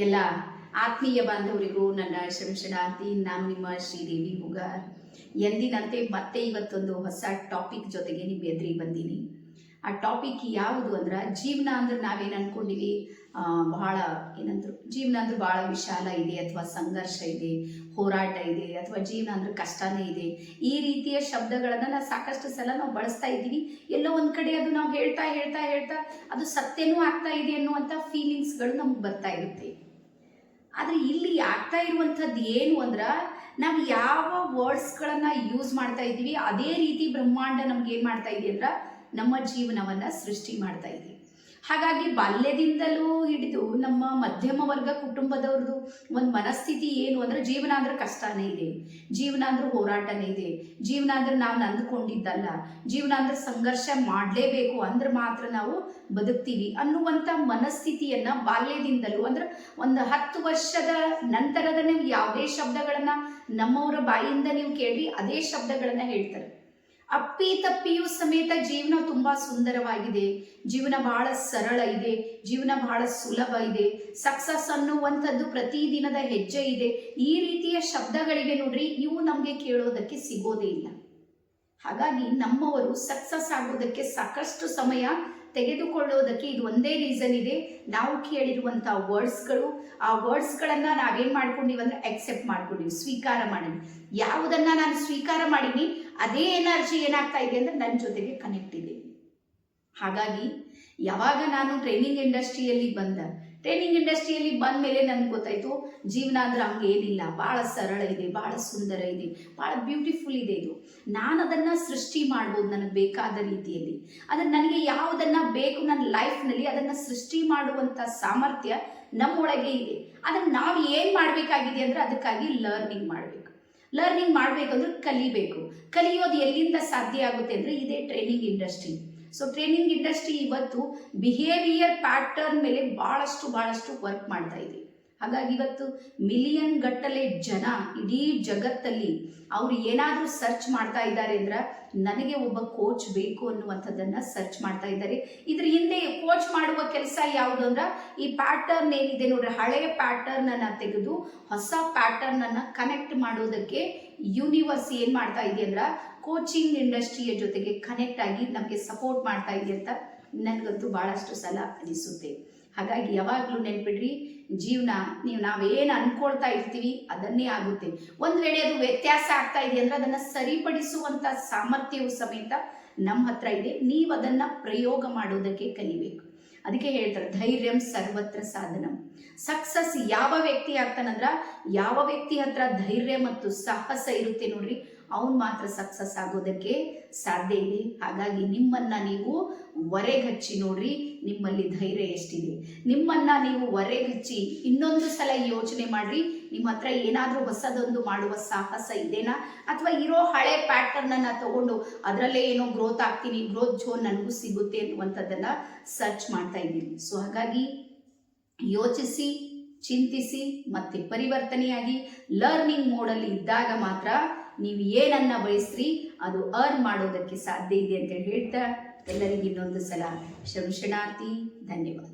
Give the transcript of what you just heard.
ಎಲ್ಲ ಆತ್ಮೀಯ ಬಾಂಧವರಿಗೂ ನನ್ನ ಶಂಶನಾರ್ಥಿ. ನಾನು ನಿಮ್ಮ ಶ್ರೀದೇವಿ ಹುಗಾರ್. ಎಂದಿನಂತೆ ಮತ್ತೆ ಇವತ್ತೊಂದು ಹೊಸ ಟಾಪಿಕ್ ಜೊತೆಗೆ ನಿಮ್ಮ ಎದುರಿಗೆ ಬಂದೀನಿ. ಆ ಟಾಪಿಕ್ ಯಾವುದು ಅಂದ್ರೆ, ಜೀವನ ಅಂದ್ರೆ ನಾವೇನು ಅನ್ಕೊಂಡಿವಿ, ಬಹಳ ಏನಂದ್ರು ಜೀವನ ಅಂದ್ರೆ ಬಹಳ ವಿಶಾಲ ಇದೆ, ಅಥವಾ ಸಂಘರ್ಷ ಇದೆ, ಹೋರಾಟ ಇದೆ, ಅಥವಾ ಜೀವನ ಅಂದ್ರೆ ಕಷ್ಟನೇ ಇದೆ. ಈ ರೀತಿಯ ಶಬ್ದಗಳನ್ನು ನಾವು ಸಾಕಷ್ಟು ಸಲ ನಾವು ಬಳಸ್ತಾ ಇದ್ದೀವಿ. ಎಲ್ಲೋ ಒಂದು ಕಡೆ ಅದು ನಾವು ಹೇಳ್ತಾ ಹೇಳ್ತಾ ಹೇಳ್ತಾ ಅದು ಸತ್ಯನೂ ಆಗ್ತಾ ಇದೆ ಅನ್ನುವಂಥ ಫೀಲಿಂಗ್ಸ್ಗಳು ನಮ್ಗೆ ಬರ್ತಾ ಇರುತ್ತೆ. ಆದರೆ ಇಲ್ಲಿ ಆಗ್ತಾ ಇರುವಂಥದ್ದು ಏನು ಅಂದ್ರೆ, ನಾವು ಯಾವ ವರ್ಡ್ಸ್ಗಳನ್ನು ಯೂಸ್ ಮಾಡ್ತಾ ಇದ್ದೀವಿ ಅದೇ ರೀತಿ ಬ್ರಹ್ಮಾಂಡ ನಮ್ಗೆ ಏನು ಮಾಡ್ತಾ ಇದೆ ಅಂದ್ರೆ ನಮ್ಮ ಜೀವನವನ್ನು ಸೃಷ್ಟಿ ಮಾಡ್ತಾ ಇದೆ. ಹಾಗಾಗಿ ಬಾಲ್ಯದಿಂದಲೂ ಹಿಡಿದು ನಮ್ಮ ಮಧ್ಯಮ ವರ್ಗ ಕುಟುಂಬದವ್ರದ್ದು ಒಂದು ಮನಸ್ಥಿತಿ ಏನು ಅಂದ್ರೆ, ಜೀವನ ಅಂದ್ರೆ ಕಷ್ಟನೇ ಇದೆ, ಜೀವನ ಅಂದ್ರೆ ಹೋರಾಟನೇ ಇದೆ, ಜೀವನ ಅಂದ್ರೆ ನಾವು ಅಂದುಕೊಂಡಿದ್ದಲ್ಲ, ಜೀವನ ಅಂದ್ರೆ ಸಂಘರ್ಷ ಮಾಡಲೇಬೇಕು ಅಂದ್ರೆ ಮಾತ್ರ ನಾವು ಬದುಕ್ತೀವಿ ಅನ್ನುವಂಥ ಮನಸ್ಥಿತಿಯನ್ನ ಬಾಲ್ಯದಿಂದಲೂ ಅಂದ್ರೆ ಒಂದು 10 ವರ್ಷದ ನಂತರದ ನೀವು ಯಾವುದೇ ಶಬ್ದಗಳನ್ನ ನಮ್ಮವರ ಬಾಯಿಯಿಂದ ನೀವು ಕೇಳಿ ಅದೇ ಶಬ್ದಗಳನ್ನ ಹೇಳ್ತಾರೆ. ಅಪ್ಪಿ ತಪ್ಪಿಯೂ ಸಮೇತ ಜೀವನ ತುಂಬಾ ಸುಂದರವಾಗಿದೆ, ಜೀವನ ಬಹಳ ಸರಳ ಇದೆ, ಜೀವನ ಬಹಳ ಸುಲಭ ಇದೆ, ಸಕ್ಸಸ್ ಅನ್ನುವಂಥದ್ದು ಪ್ರತಿದಿನದ ಹೆಜ್ಜೆ ಇದೆ. ಈ ರೀತಿಯ ಶಬ್ದಗಳಿಗೆ ನೋಡ್ರಿ, ಇವು ನಮಗೆ ಕೇಳೋದಕ್ಕೆ ಸಿಗೋದೇ ಇಲ್ಲ. ಹಾಗಾಗಿ ನಮ್ಮವರು ಸಕ್ಸಸ್ ಆಗೋದಕ್ಕೆ ಸಾಕಷ್ಟು ಸಮಯ ತೆಗೆದುಕೊಳ್ಳೋದಕ್ಕೆ ಇದು ಒಂದೇ ರೀಸನ್ ಇದೆ. ನಾವು ಕೇಳಿರುವಂಥ ವರ್ಡ್ಸ್ಗಳು, ಆ ವರ್ಡ್ಸ್ಗಳನ್ನ ನಾವೇನು ಮಾಡ್ಕೊಂಡಿವಿ ಅಂದ್ರೆ ಎಕ್ಸೆಪ್ಟ್ ಮಾಡ್ಕೊಂಡಿವಿ, ಸ್ವೀಕಾರ ಮಾಡಿವಿ. ಯಾವುದನ್ನ ನಾನು ಸ್ವೀಕಾರ ಮಾಡೀನಿ ಅದೇ ಎನರ್ಜಿ ಏನಾಗ್ತಾ ಇದೆ ಅಂದ್ರೆ ನನ್ನ ಜೊತೆಗೆ ಕನೆಕ್ಟ್ ಇದೆ. ಹಾಗಾಗಿ ಯಾವಾಗ ನಾನು ಟ್ರೈನಿಂಗ್ ಇಂಡಸ್ಟ್ರಿಯಲ್ಲಿ ಬಂದ ಮೇಲೆ ನನಗೆ ಗೊತ್ತಾಯ್ತು, ಜೀವನ ಅಂದ್ರೆ ಹಂಗೇನಿಲ್ಲ, ಭಾಳ ಸರಳ ಇದೆ, ಭಾಳ ಸುಂದರ ಇದೆ, ಭಾಳ ಬ್ಯೂಟಿಫುಲ್ ಇದೆ. ಇದು ನಾನು ಅದನ್ನು ಸೃಷ್ಟಿ ಮಾಡ್ಬೋದು ನನಗೆ ಬೇಕಾದ ರೀತಿಯಲ್ಲಿ. ಆದರೆ ನನಗೆ ಯಾವುದನ್ನು ಬೇಕು ನನ್ನ ಲೈಫ್ನಲ್ಲಿ ಅದನ್ನು ಸೃಷ್ಟಿ ಮಾಡುವಂಥ ಸಾಮರ್ಥ್ಯ ನಮ್ಮೊಳಗೆ ಇದೆ. ಅದನ್ನು ನಾವು ಏನು ಮಾಡಬೇಕಾಗಿದೆ ಅಂದರೆ, ಅದಕ್ಕಾಗಿ ಲರ್ನಿಂಗ್ ಮಾಡಬೇಕಂದ್ರೆ ಕಲಿಯೋದು ಎಲ್ಲಿಂದ ಸಾಧ್ಯ ಆಗುತ್ತೆ ಅಂದರೆ ಇದೇ training industry. So training industry ಇವತ್ತು ಬಿಹೇವಿಯರ್ ಪ್ಯಾಟರ್ನ್ ಮೇಲೆ ಭಾಳಷ್ಟು ವರ್ಕ್ ಮಾಡ್ತಾ ಇದೆ. ಹಾಗಾಗಿ ಇವತ್ತು ಮಿಲಿಯನ್ ಗಟ್ಟಲೆ ಜನ ಇಡೀ ಜಗತ್ತಲ್ಲಿ ಅವರು ಏನಾದರೂ ಸರ್ಚ್ ಮಾಡ್ತಾ ಇದ್ದಾರೆ ಅಂದ್ರೆ, ನನಗೆ ಒಬ್ಬ ಕೋಚ್ ಬೇಕು ಅನ್ನುವಂಥದ್ದನ್ನು ಸರ್ಚ್ ಮಾಡ್ತಾ ಇದ್ದಾರೆ. ಇದ್ರ ಹಿಂದೆ ಕೋಚ್ ಮಾಡುವ ಕೆಲಸ ಯಾವುದು ಅಂದ್ರೆ, ಈ ಪ್ಯಾಟರ್ನ್ ಏನಿದೆ ನೋಡ್ರಿ, ಹಳೆಯ ಪ್ಯಾಟರ್ನನ್ನು ತೆಗೆದು ಹೊಸ ಪ್ಯಾಟರ್ನನ್ನು ಕನೆಕ್ಟ್ ಮಾಡೋದಕ್ಕೆ ಯೂನಿವರ್ಸ್ ಏನು ಮಾಡ್ತಾ ಇದೆ ಅಂದ್ರೆ, ಕೋಚಿಂಗ್ ಇಂಡಸ್ಟ್ರಿಯ ಜೊತೆಗೆ ಕನೆಕ್ಟ್ ಆಗಿ ನಮಗೆ ಸಪೋರ್ಟ್ ಮಾಡ್ತಾ ಇದೆ ಅಂತ ನನಗಂತೂ ಭಾಳಷ್ಟು ಸಲ ಅನಿಸುತ್ತೆ. ಹಾಗಾಗಿ ಯಾವಾಗಲೂ ನೆನ್ಪಿಡ್ರಿ, ಜೀವನ ನಾವೇನು ಅನ್ಕೊಳ್ತಾ ಇರ್ತೀವಿ ಅದನ್ನೇ ಆಗುತ್ತೆ. ಒಂದು ವೇಳೆ ಅದು ವ್ಯತ್ಯಾಸ ಆಗ್ತಾ ಇದೆ ಅಂದ್ರೆ ಅದನ್ನು ಸರಿಪಡಿಸುವಂಥ ಸಾಮರ್ಥ್ಯವು ಸಮೇತ ನಮ್ಮ ಹತ್ರ ಇದೆ. ನೀವು ಅದನ್ನು ಪ್ರಯೋಗ ಮಾಡೋದಕ್ಕೆ ಕಲಿಬೇಕು. ಅದಕ್ಕೆ ಹೇಳ್ತಾರೆ, ಧೈರ್ಯಂ ಸರ್ವತ್ರ ಸಾಧನಂ. ಸಕ್ಸಸ್ ಯಾವ ವ್ಯಕ್ತಿ ಆಗ್ತಾನಂದ್ರ, ಯಾವ ವ್ಯಕ್ತಿ ಹತ್ರ ಧೈರ್ಯ ಮತ್ತು ಸಾಹಸ ಇರುತ್ತೆ ನೋಡ್ರಿ, ಅವನು ಮಾತ್ರ ಸಕ್ಸಸ್ ಆಗೋದಕ್ಕೆ ಸಾಧ್ಯ ಇದೆ. ಹಾಗಾಗಿ ನಿಮ್ಮನ್ನ ನೀವು ಹೊರೆಗಚ್ಚಿ ನೋಡ್ರಿ, ನಿಮ್ಮಲ್ಲಿ ಧೈರ್ಯ ಎಷ್ಟಿದೆ. ನಿಮ್ಮನ್ನ ನೀವು ಹೊರೆಗಚ್ಚಿ ಇನ್ನೊಂದು ಸಲ ಯೋಚನೆ ಮಾಡ್ರಿ, ನಿಮ್ಮ ಹತ್ರ ಏನಾದರೂ ಹೊಸದೊಂದು ಮಾಡುವ ಸಾಹಸ ಇದೆನಾ, ಅಥವಾ ಇರೋ ಹಳೆ ಪ್ಯಾಟರ್ನನ್ನು ತಗೊಂಡು ಅದರಲ್ಲೇ ಏನೋ ಗ್ರೋತ್ ಆಗ್ತೀನಿ, ಗ್ರೋತ್ ಝೋನ್ ನನಗೂ ಸಿಗುತ್ತೆ ಅನ್ನುವಂಥದ್ದನ್ನ ಸರ್ಚ್ ಮಾಡ್ತಾ ಇದ್ದೀನಿ. ಸೊ ಹಾಗಾಗಿ ಯೋಚಿಸಿ, ಚಿಂತಿಸಿ, ಮತ್ತೆ ಪರಿವರ್ತನೆಯಾಗಿ ಲರ್ನಿಂಗ್ ಮೋಡಲ್ಲಿ ಇದ್ದಾಗ ಮಾತ್ರ ನೀವು ಏನನ್ನ ಬಯಸ್ರಿ ಅದು ಅರ್ನ್ ಮಾಡೋದಕ್ಕೆ ಸಾಧ್ಯ ಇದೆ ಅಂತ ಹೇಳ್ತಾ, ಎಲ್ಲರಿಗೂ ಇನ್ನೊಂದು ಸಲ ಶಂಶನಾರ್ಥಿ. ಧನ್ಯವಾದ.